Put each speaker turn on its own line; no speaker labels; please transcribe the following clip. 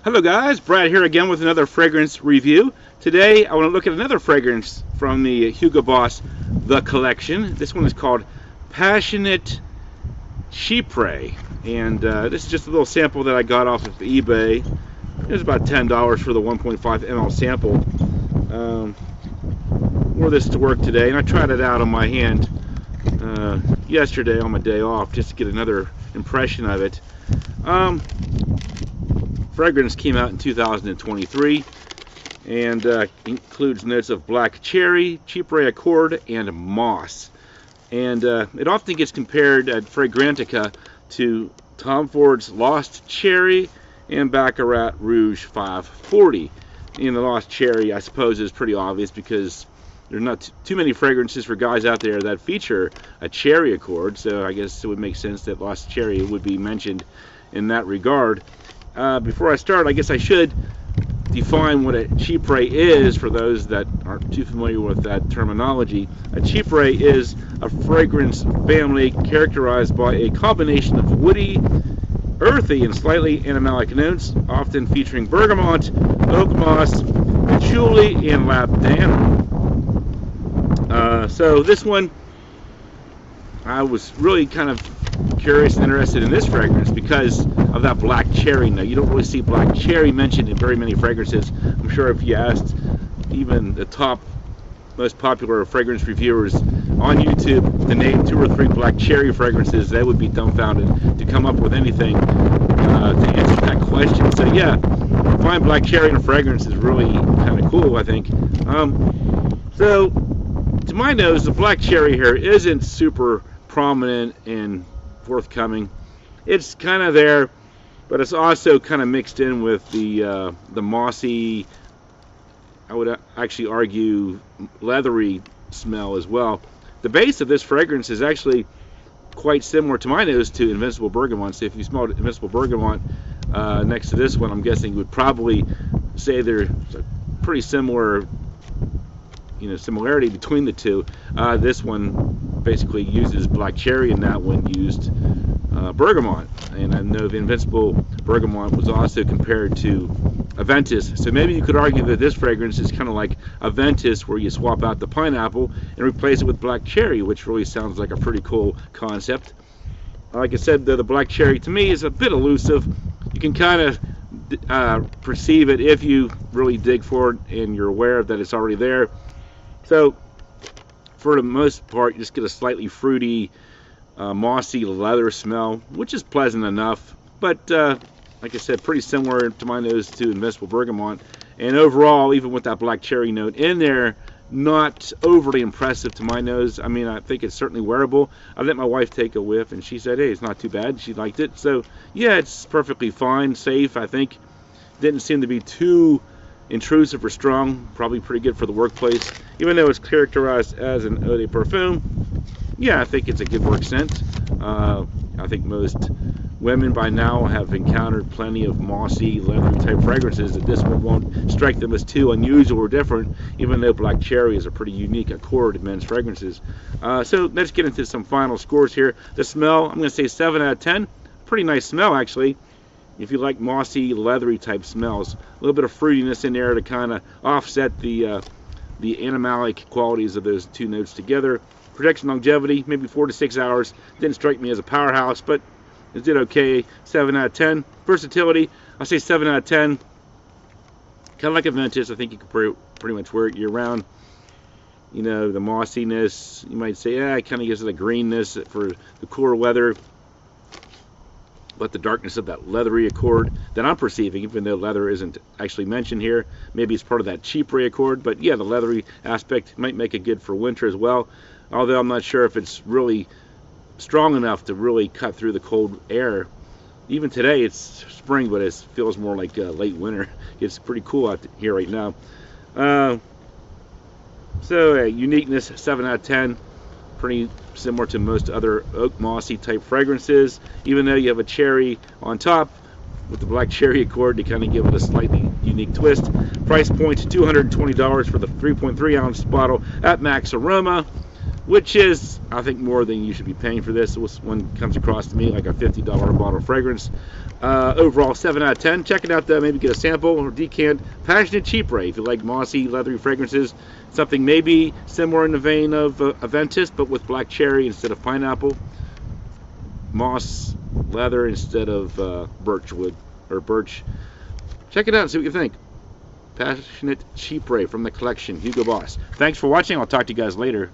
Hello guys, Brad here again with another fragrance review. Today I want to look at another fragrance from the Hugo Boss The Collection. This one is called Passionate Chypre, and this is just a little sample that I got off of eBay. It was about $10 for the 1.5 ml sample. Wore this to work today, and I tried it out on my hand yesterday on my day off just to get another impression of it. Fragrance came out in 2023 and includes notes of black cherry, Chypre accord, and moss. And it often gets compared at Fragrantica to Tom Ford's Lost Cherry and Baccarat Rouge 540. And the Lost Cherry, I suppose, is pretty obvious because there's not too many fragrances for guys out there that feature a cherry accord, so I guess it would make sense that Lost Cherry would be mentioned in that regard. Before I start, I guess I should define what a Chypre is for those that aren't too familiar with that terminology. A Chypre is a fragrance family characterized by a combination of woody, earthy, and slightly animalic notes, often featuring bergamot, oak moss, patchouli, and labdanum. So this one, I was really kind of curious and interested in this fragrance because of that black cherry note. You don't really see black cherry mentioned in very many fragrances. I'm sure if you asked even the top most popular fragrance reviewers on YouTube to name 2 or 3 black cherry fragrances, they would be dumbfounded to come up with anything to answer that question. So yeah, find black cherry in a fragrance is really kind of cool, I think. So to my nose, the black cherry here isn't super prominent and forthcoming. It's kind of there, but it's also kind of mixed in with the mossy, I would actually argue, leathery smell as well. The base of this fragrance is actually quite similar to my nose to Invincible Bergamot. So if you smelled Invincible Bergamot next to this one, I'm guessing you would probably say there's a pretty similar similarity between the two. This one basically uses black cherry, and that one used bergamot. And I know the Invincible Bergamot was also compared to Aventus. So maybe you could argue that this fragrance is kind of like Aventus, where you swap out the pineapple and replace it with black cherry, which really sounds like a pretty cool concept. Like I said, the black cherry to me is a bit elusive. You can kind of perceive it if you really dig for it and you're aware that it's already there. So, for the most part, you just get a slightly fruity, mossy leather smell, which is pleasant enough. But, like I said, pretty similar to my nose to Invincible Bergamot. And overall, even with that black cherry note in there, not overly impressive to my nose. I mean, I think it's certainly wearable. I let my wife take a whiff, and she said, hey, it's not too bad. She liked it. So, yeah, it's perfectly fine, safe, I think. Didn't seem to be too intrusive or strong. Probably pretty good for the workplace, even though it's characterized as an eau de parfum. Yeah, I think it's a good work scent. I think most women by now have encountered plenty of mossy, leathery type fragrances, that this one won't strike them as too unusual or different, even though black cherry is a pretty unique accord in men's fragrances. So let's get into some final scores here. The smell, I'm going to say 7 out of 10. Pretty nice smell, actually. If you like mossy, leathery type smells, a little bit of fruitiness in there to kind of offset the animalic qualities of those 2 notes together. Protection longevity, maybe 4 to 6 hours. Didn't strike me as a powerhouse, but it did okay. 7 out of 10. Versatility, I say 7 out of 10. Kind of like Aventus, I think you could pretty much wear it year round. You know, the mossiness, you might say, yeah, it kind of gives it a greenness for the cooler weather. But the darkness of that leathery accord that I'm perceiving, even though leather isn't actually mentioned here, maybe it's part of that Chypre accord, but yeah, the leathery aspect might make it good for winter as well, although I'm not sure if it's really strong enough to really cut through the cold air. Even today, it's spring, but it feels more like late winter. It's pretty cool out here right now. So uniqueness, 7 out of 10. Pretty similar to most other oak mossy type fragrances, even though you have a cherry on top with the black cherry accord to kind of give it a slightly unique twist. Price point $220 for the 3.3 ounce bottle at Max Aroma. which is, I think, more than you should be paying for this. This one comes across to me like a $50 bottle of fragrance. Overall, 7 out of 10. Check it out, maybe get a sample or decant. Passionate Chypre, if you like mossy, leathery fragrances. Something maybe similar in the vein of Aventus, but with black cherry instead of pineapple. Moss, leather instead of birchwood or birch. Check it out and see what you think. Passionate Chypre from the collection, Hugo Boss. Thanks for watching. I'll talk to you guys later.